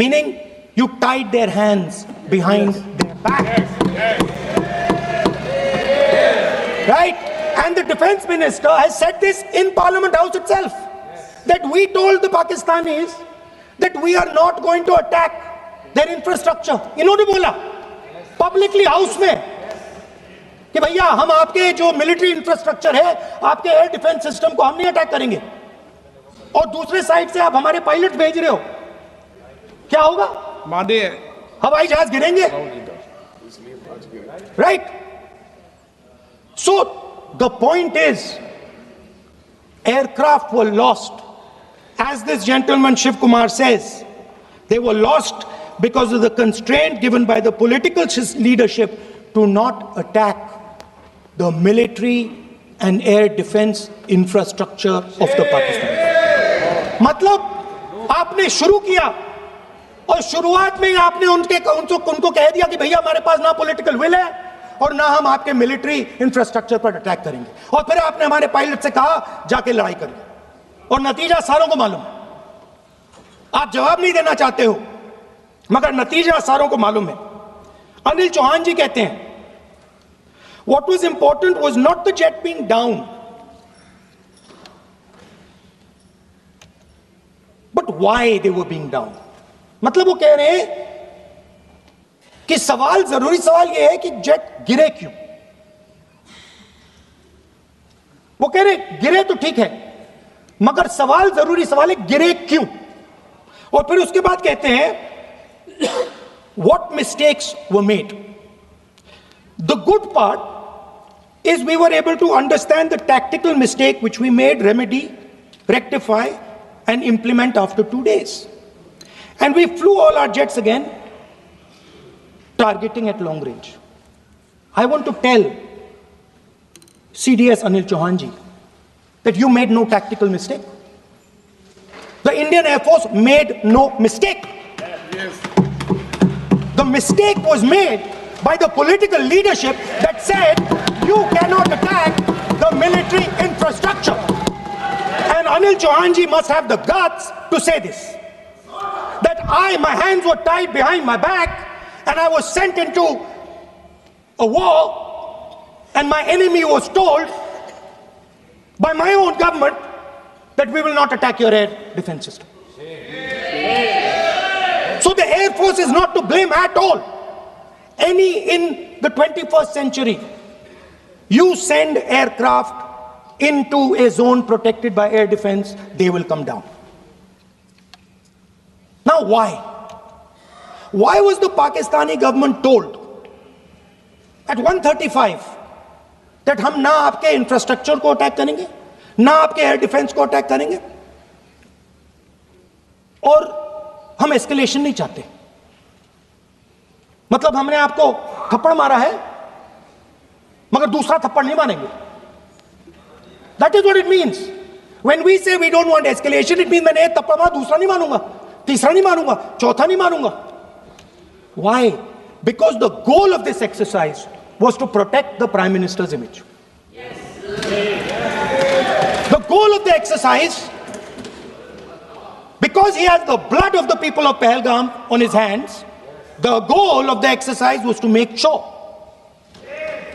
meaning you tied their hands behind their back. Right? And the defense minister has said this in Parliament House itself, that we told the Pakistanis that we are not going to attack their infrastructure. इन्होंने बोला publicly house में कि भैया हम आपके जो military infrastructure है, आपके एयर डिफेंस सिस्टम को हम नहीं अटैक करेंगे, और दूसरे साइड से आप हमारे पायलट भेज रहे हो, क्या होगा? हवाई जहाज गिरेंगे, right? So the point is, aircraft were lost. As this gentleman Shiv Kumar says, they were lost because of the constraint given by the political leadership to not attack the military and air defense infrastructure of the Pakistan. मतलब आपने शुरू किया और शुरुआत में ही आपने उनको कह दिया कि भैया हमारे पास ना पॉलिटिकल विल है और ना हम आपके मिलिट्री इंफ्रास्ट्रक्चर पर अटैक करेंगे, और फिर आपने हमारे पायलट से कहा जाके लड़ाई करिए, और नतीजा सारों को मालूम है। आप जवाब नहीं देना चाहते हो, मगर नतीजा सारों को मालूम है। अनिल चौहान जी कहते हैं, what was important was not the jet being down, but why they were being down. मतलब वो कह रहे हैं कि सवाल, जरूरी सवाल यह है कि जेट गिरे क्यों। वो कह रहे गिरे तो ठीक है, मगर सवाल, जरूरी सवाल है गिरे क्यों। और फिर उसके बाद कहते हैं what mistakes were made. The good part is we were able to understand the tactical mistake which we made, remedy, rectify and implement after 2 days. And we flew all our jets again, targeting at long range. I want to tell CDS Anil Chauhan ji that you made no tactical mistake. The Indian Air Force made no mistake. Yes. The mistake was made by the political leadership that said you cannot attack the military infrastructure. And Anil Chauhan ji must have the guts to say this, that my hands were tied behind my back and I was sent into a war, and my enemy was told by my own government that we will not attack your air defense system. So the Air Force is not to blame at all. In the 21st century, you send aircraft into a zone protected by air defense, they will come down. Now why? Why was the Pakistani government told at 1:35 that हम ना आपके infrastructure को attack करेंगे, ना आपके air defence को attack करेंगे, और हम एस्केलेशन नहीं चाहते? मतलब हमने आपको थप्पड़ मारा है मगर दूसरा थप्पड़ नहीं मारेंगे. That is what it means. When we say we don't want escalation, it means मैंने एक थप्पड़ मारा, दूसरा नहीं मारूंगा, तीसरा नहीं मारूंगा, चौथा नहीं मारूंगा. Why? Because the goal of this exercise was to protect the Prime Minister's image. Yes. The goal of the exercise, because he has the blood of the people of Pahalgam on his hands, the goal of the exercise was to make sure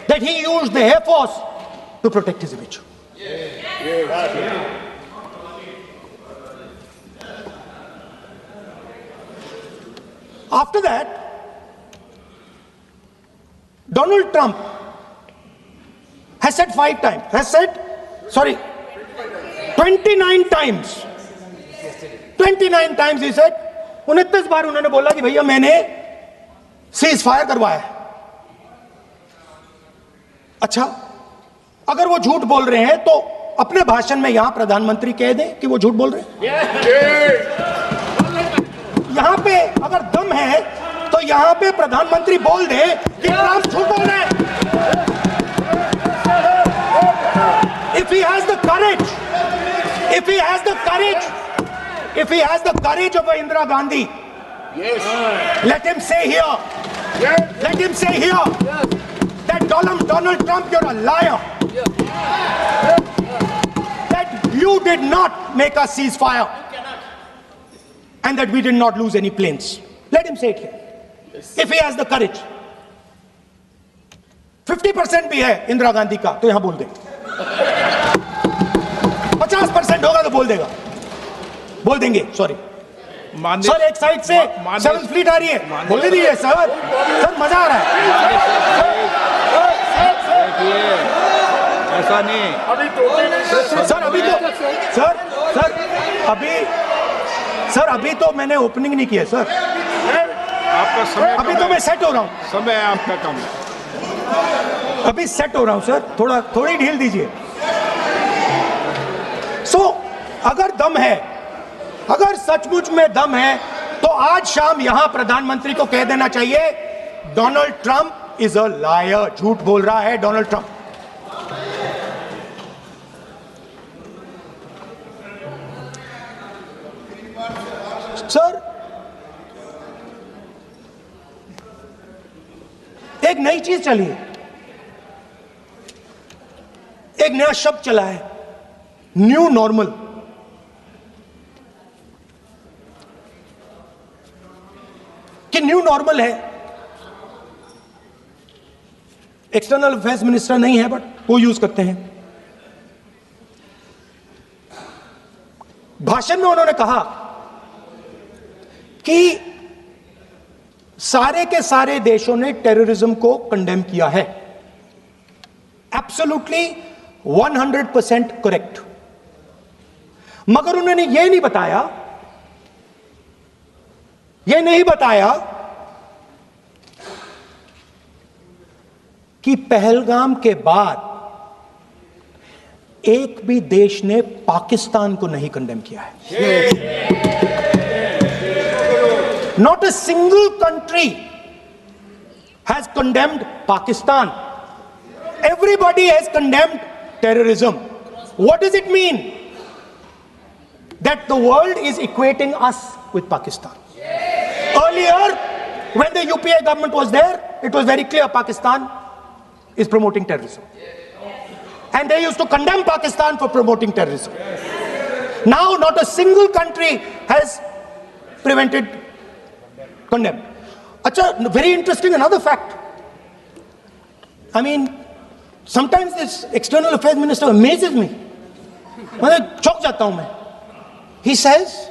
that he used the Air Force to protect his image. After that, Donald Trump has said 29 times. 29 times he said, 29 बार उन्होंने बोला कि भैया मैंने cease fire करवाया है. अच्छा, अगर वो झूठ बोल रहे हैं तो अपने भाषण में यहां प्रधानमंत्री कह दें कि वो झूठ बोल रहे हैं. यहां पे अगर दम है तो यहां पे प्रधानमंत्री बोल दे कि ट्रंप झूठ बोल रहे हैं. If he has the courage, if he has the courage of Indira Gandhi, let him say here, that Donald Trump, you're a liar. That you did not make a ceasefire. and that we did not lose any planes. Let him say it here. If he has the courage. 50% भी है इंदिरा गांधी का तो यहां बोल दे, 50% होगा तो बोल देगा, बोल देंगे. सॉरी सर, एक साइड से 7th फ्लीट आ रही है, बोल दीजिए सर. सर मजा आ रहा है. ऐसा नहीं सर, अभी तो अभी तो मैंने ओपनिंग नहीं किया सर. आपका समय अभी तो मैं सेट हो रहा हूं. समय आपका कम है. अभी सेट हो रहा हूं सर, थोड़ी ढील दीजिए. अगर दम है, अगर सचमुच में दम है, तो आज शाम यहां प्रधानमंत्री को कह देना चाहिए Donald Trump is a liar. झूठ बोल रहा है डोनाल्ड ट्रंप. सर, एक नई चीज चली है, एक नया शब्द चला है, न्यू नॉर्मल. कि न्यू नॉर्मल है. एक्सटर्नल अफेयर्स मिनिस्टर नहीं है, बट वो यूज करते हैं. भाषण में उन्होंने कहा कि सारे के सारे देशों ने टेररिज्म को कंडेम किया है. Absolutely 100% correct. मगर उन्होंने यह नहीं बताया कि पहलगाम के बाद एक भी देश ने पाकिस्तान को नहीं कंडेम किया है. Not a single country has condemned Pakistan. Everybody has condemned terrorism. What does it mean? That the world is equating us with Pakistan. Earlier, when the UPA government was there, it was very clear Pakistan is promoting terrorism. And they used to condemn Pakistan for promoting terrorism. Now, not a single country has condemned. Acha, very interesting, another fact. I mean, sometimes this external affairs minister amazes me. मैं चौंक जाता हूं मैं. He says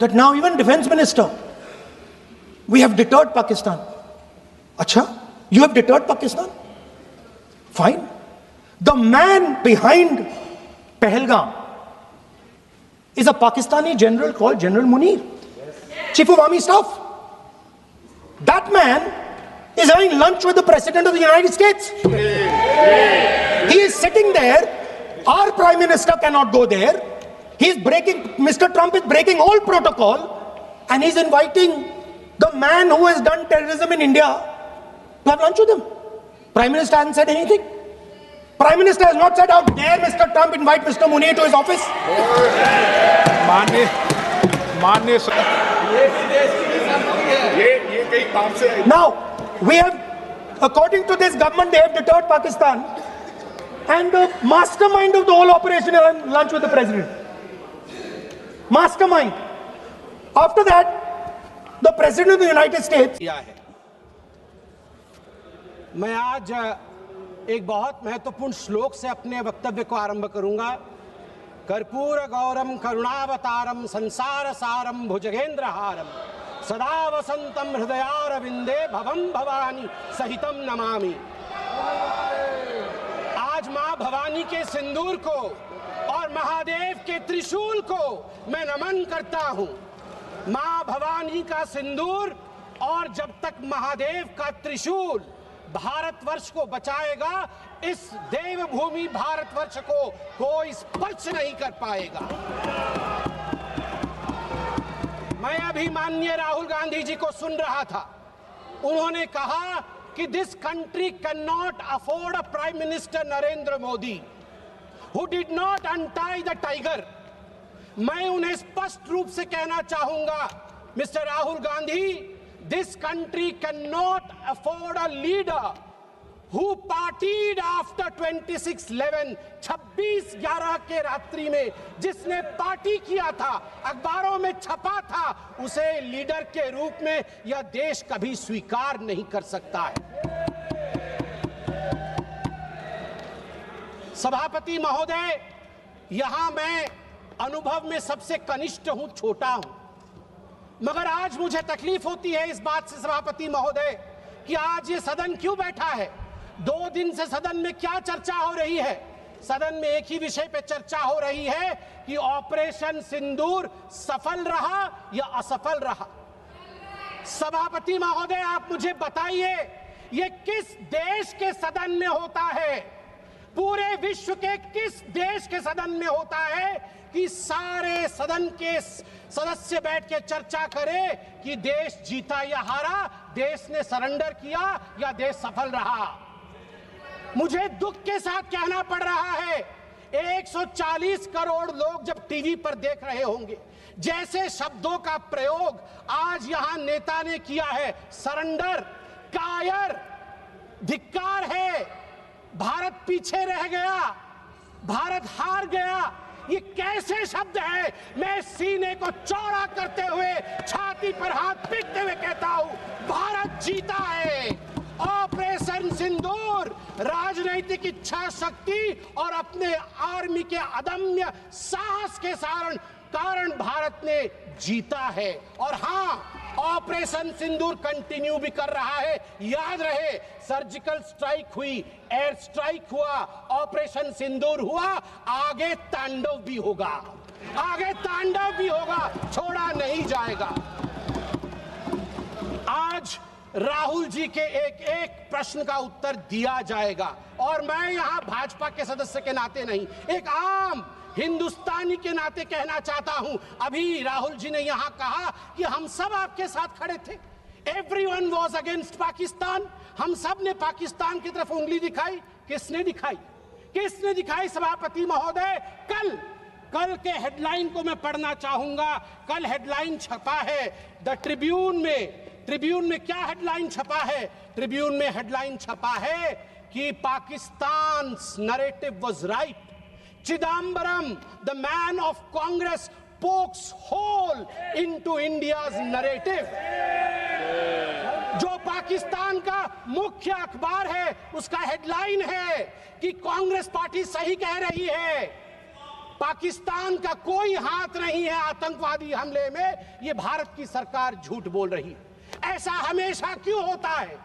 that now even defense minister, we have deterred Pakistan. Acha, you have deterred Pakistan? Fine. The man behind Pahalgam is a Pakistani general called General Munir, Chief of Army Staff. That man is having lunch with the President of the United States. He is sitting there. Our Prime Minister cannot go there. Mr. Trump is breaking all protocol, and he's inviting the man who has done terrorism in India to have lunch with him. Prime Minister hasn't said anything. Prime Minister has not said, how dare Mr. Trump invite Mr. Munir to his office? Now, we have, according to this government, they have deterred Pakistan. And the mastermind of the whole operation is lunch with the President. Mastermind. After that, the President of the United States. मैं आज एक बहुत महत्वपूर्ण श्लोक से अपने वक्तव्य को आरंभ करूंगा. कर्पूर गौरम करुणावतारम संसार सारम भुजगेंद्रहारम सदा वसंतम हृदयारविंदे भवम भवानी सहितम नमामि. आज मां भवानी के सिंदूर को और महादेव के त्रिशूल को मैं नमन करता हूं. मां भवानी का सिंदूर और जब तक महादेव का त्रिशूल भारतवर्ष को बचाएगा, इस देवभूमि भारतवर्ष को कोई स्पर्श नहीं कर पाएगा. मैं अभी माननीय राहुल गांधी जी को सुन रहा था. उन्होंने कहा कि this country can not afford a prime minister Narendra Modi who did not untie the tiger. मैं उन्हें स्पष्ट रूप से कहना चाहूंगा, mister Rahul Gandhi, this country cannot afford a leader who partied after 26/11, 26/11 के रात्रि में जिसने पार्टी किया था, अखबारों में छपा था, उसे लीडर के रूप में यह देश कभी स्वीकार नहीं कर सकता है। सभापति महोदय, यहां मैं अनुभव में सबसे कनिष्ठ हूं, छोटा हूं, मगर आज मुझे तकलीफ होती है इस बात से सभापति महोदय कि आज ये सदन क्यों बैठा है। 2 दिन से सदन में क्या चर्चा हो रही है? सदन में एक ही विषय पे चर्चा हो रही है कि ऑपरेशन सिंदूर सफल रहा या असफल रहा। सभापति महोदय, आप मुझे बताइए, ये किस देश के सदन में होता है? पूरे विश्व के किस देश के सदन में होता है कि सारे सदन के सदस्य बैठ के चर्चा करें कि देश जीता या हारा, देश ने सरेंडर किया या देश सफल रहा? मुझे दुख के साथ कहना पड़ रहा है, 140 करोड़ लोग जब टीवी पर देख रहे होंगे, जैसे शब्दों का प्रयोग आज यहां नेता ने किया है, सरेंडर, कायर, धिक्कार है, भारत पीछे रह गया, भारत हार गया, ये कैसे शब्द है? मैं सीने को चौड़ा करते हुए, छाती पर हाथ पीटते हुए कहता हूं, भारत जीता है। ऑपरेशन सिंदूर राजनीतिक इच्छा शक्ति और अपने आर्मी के अदम्य साहस के कारण भारत ने जीता है। और हां, ऑपरेशन सिंदूर कंटिन्यू भी कर रहा है। याद रहे, सर्जिकल स्ट्राइक हुई, एयर स्ट्राइक हुआ, ऑपरेशन सिंदूर हुआ, आगे तांडव भी होगा, आगे तांडव भी होगा, छोड़ा नहीं जाएगा। आज राहुल जी के एक एक प्रश्न का उत्तर दिया जाएगा, और मैं यहां भाजपा के सदस्य के नाते नहीं, एक आम हिंदुस्तानी के नाते कहना चाहता हूं। अभी राहुल जी ने यहां कहा कि हम सब आपके साथ खड़े थे, एवरीवन वाज अगेंस्ट पाकिस्तान, हम सब ने पाकिस्तान की तरफ उंगली दिखाई। किसने दिखाई? किसने दिखाई सभापति महोदय? कल के हेडलाइन को मैं पढ़ना चाहूंगा। कल हेडलाइन छपा है द ट्रिब्यून में। ट्रिब्यून में क्या हेडलाइन छपा है? ट्रिब्यून में हेडलाइन छपा है कि Pakistan narrative was right, Chidambaram the man of Congress pokes hole into India's narrative। जो पाकिस्तान का मुख्य अखबार है, उसका हेडलाइन है कि कांग्रेस पार्टी सही कह रही है, पाकिस्तान का कोई हाथ नहीं है आतंकवादी हमले में, ये भारत की सरकार झूठ बोल रही है। ऐसा हमेशा क्यों होता है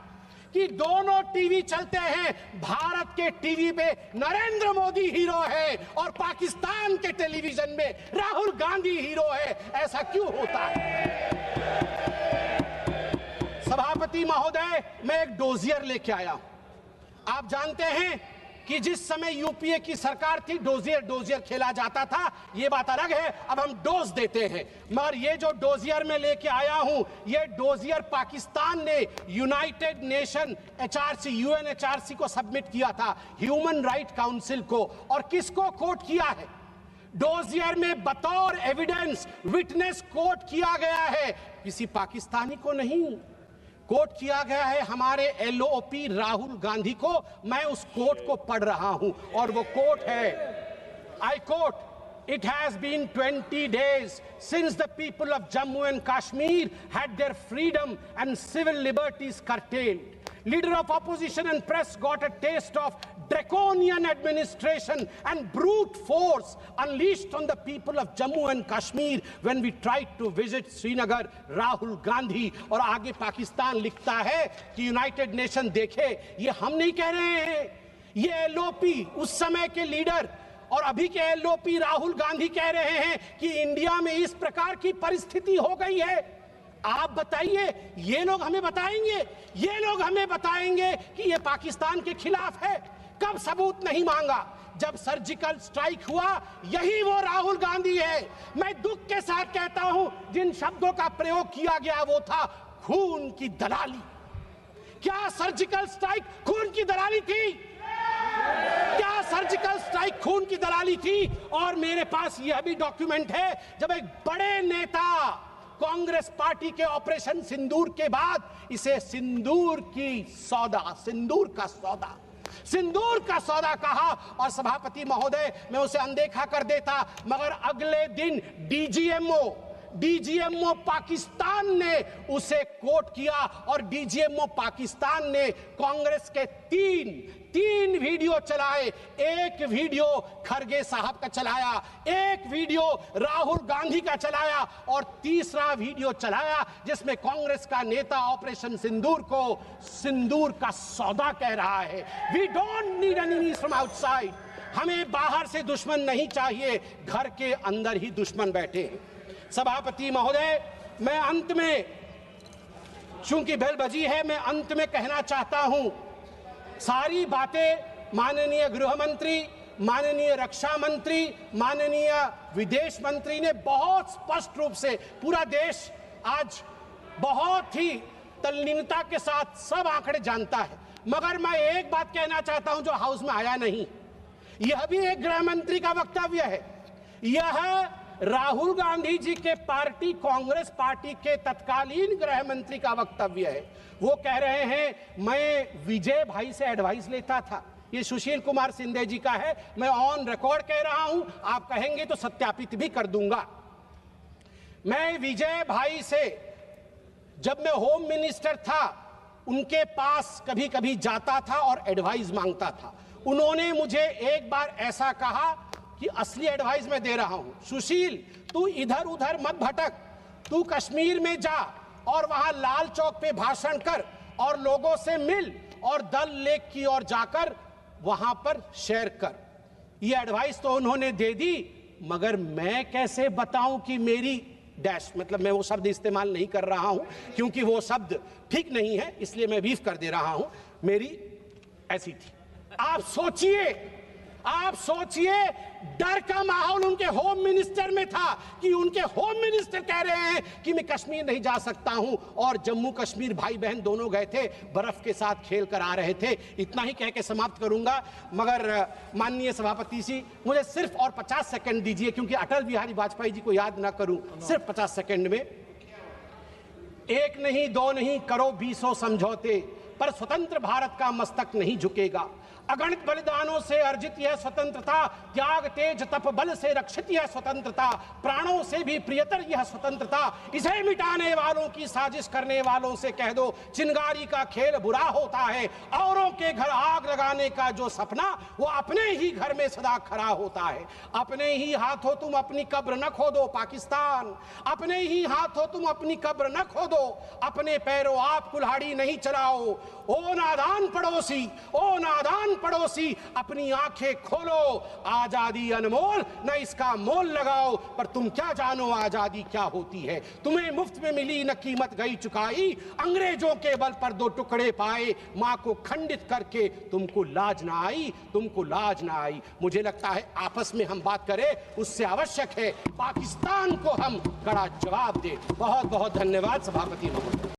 कि दोनों टीवी चलते हैं, भारत के टीवी पे नरेंद्र मोदी हीरो है और पाकिस्तान के टेलीविजन में राहुल गांधी हीरो है? ऐसा क्यों होता है? सभापति महोदय, मैं एक डोजियर लेके आया हूं। आप जानते हैं कि जिस समय यूपीए की सरकार थी, डोजियर खेला जाता था, ये बात अलग है, अब हम डोज देते हैं। मगर ये जो डोजियर में लेके आया हूं, ये डोजियर पाकिस्तान ने यूनाइटेड नेशन एचआरसी, यूएनएचआरसी को सबमिट किया था, ह्यूमन राइट काउंसिल को। और किसको कोट किया है? डोजियर में बतौर एविडेंस, विटनेस कोट किया गया है, किसी पाकिस्तानी को नहीं, कोट किया गया है हमारे एलओपी राहुल गांधी को। मैं उस कोट को पढ़ रहा हूं और वो कोट है, I quote, It has been 20 days since the people of Jammu and Kashmir had their freedom and civil liberties curtailed. Leader of opposition and press got a taste of draconian administration and brute force unleashed on the people of Jammu and Kashmir when we tried to visit Srinagar. Rahul Gandhi। और आगे पाकिस्तान लिखता है कि United nation देखे, ये हम नहीं कह रहे हैं, ये एलओपी उस समय के लीडर और अभी के एलओपी राहुल गांधी कह रहे हैं कि इंडिया में इस प्रकार की परिस्थिति हो गई है। आप बताइए, ये लोग हमें बताएंगे, ये लोग हमें बताएंगे कि ये पाकिस्तान के खिलाफ है? कब सबूत नहीं मांगा? जब सर्जिकल स्ट्राइक हुआ, यही वो राहुल गांधी है। मैं दुख के साथ कहता हूं, जिन शब्दों का प्रयोग किया गया वो था खून की दलाली। क्या सर्जिकल स्ट्राइक खून की दलाली थी? क्या सर्जिकल स्ट्राइक खून की दलाली थी? और मेरे पास यह भी डॉक्यूमेंट है, जब एक बड़े नेता कांग्रेस पार्टी के ऑपरेशन सिंदूर के बाद इसे सिंदूर का सौदा कहा और सभापति महोदय मैं उसे अनदेखा कर देता, मगर अगले दिन डीजीएमओ पाकिस्तान ने उसे कोट किया और डीजीएमओ पाकिस्तान ने कांग्रेस के तीन वीडियो चलाए। एक वीडियो खरगे साहब का चलाया, एक वीडियो राहुल गांधी का चलाया और तीसरा वीडियो चलाया जिसमें कांग्रेस का नेता ऑपरेशन सिंदूर को सिंदूर का सौदा कह रहा है। We don't need enemies from outside. हमें बाहर से दुश्मन नहीं चाहिए, घर के अंदर ही दुश्मन बैठे हैं। सभापति महोदय, मैं अंत में, चूंकि बेल बजी है, मैं अंत में कहना चाहता हूं, सारी बातें माननीय गृह मंत्री, माननीय रक्षा मंत्री, माननीय विदेश मंत्री ने बहुत स्पष्ट रूप से, पूरा देश आज बहुत ही तल्लीनता के साथ सब आंकड़े जानता है, मगर मैं एक बात कहना चाहता हूं जो हाउस में आया नहीं। यह भी एक गृह मंत्री का वक्तव्य है। यह राहुल गांधी जी के पार्टी कांग्रेस पार्टी के तत्कालीन गृह मंत्री का वक्तव्य है। वो कह रहे हैं मैं विजय भाई से एडवाइस लेता था। ये सुशील कुमार सिंधे जी का है, मैं ऑन रिकॉर्ड कह रहा हूं, आप कहेंगे तो सत्यापित भी कर दूंगा। मैं विजय भाई से, जब मैं होम मिनिस्टर था, उनके पास कभी कभी जाता था और एडवाइस मांगता था। उन्होंने मुझे एक बार ऐसा कहा कि असली एडवाइस मैं दे रहा हूं, सुशील तू इधर उधर मत भटक, तू कश्मीर में जा और वहां लाल चौक पे भाषण कर और लोगों से मिल और दल लेक की ओर जाकर वहां पर शेयर कर। ये एडवाइस तो उन्होंने दे दी, मगर मैं कैसे बताऊं कि मेरी डैश, मतलब मैं वो शब्द इस्तेमाल नहीं कर रहा हूं क्योंकि वो शब्द ठीक नहीं है, इसलिए मैं बीफ कर दे रहा हूं, मेरी ऐसी थी। आप सोचिए डर का माहौल उनके होम मिनिस्टर में था कि उनके होम मिनिस्टर कह रहे हैं कि मैं कश्मीर नहीं जा सकता हूं, और जम्मू कश्मीर भाई बहन दोनों गए थे, बर्फ के साथ खेल कर आ रहे थे। इतना ही कह के समाप्त करूंगा, मगर माननीय सभापति जी मुझे सिर्फ और 50 सेकंड दीजिए, क्योंकि अटल बिहारी वाजपेयी जी को याद ना करूं सिर्फ 50 सेकंड में। एक नहीं दो नहीं करो 20 समझौते, पर स्वतंत्र भारत का मस्तक नहीं झुकेगा। अगणित बलिदानों से अर्जित यह स्वतंत्रता, त्याग तेज तप बल से रक्षित यह स्वतंत्रता, प्राणों से भी प्रियतर यह स्वतंत्रता। इसे मिटाने वालों की साजिश करने वालों से कह दो, चिंगारी का खेल बुरा होता है। औरों के घर आग लगाने का जो सपना, वो अपने ही घर में सदा खड़ा होता है। अपने ही हाथों तुम अपनी कब्र न खोदो पाकिस्तान, अपने ही हाथों तुम अपनी कब्र न खोदो, अपने पैरों आप कुल्हाड़ी नहीं चलाओ। ओ नादान पड़ोसी, अपनी आंखें खोलो, आजादी अनमोल, न इसका मोल लगाओ। पर तुम क्या जानो आजादी क्या होती है, तुम्हें मुफ्त में मिली न कीमत गई चुकाई। अंग्रेजों के बल पर 2 टुकड़े पाए, मां को खंडित करके तुमको लाज ना आई। मुझे लगता है आपस में हम बात करें, उससे आवश्यक है पाकिस्तान को हम कड़ा जवाब दें। बहुत बहुत धन्यवाद सभापति महोदय।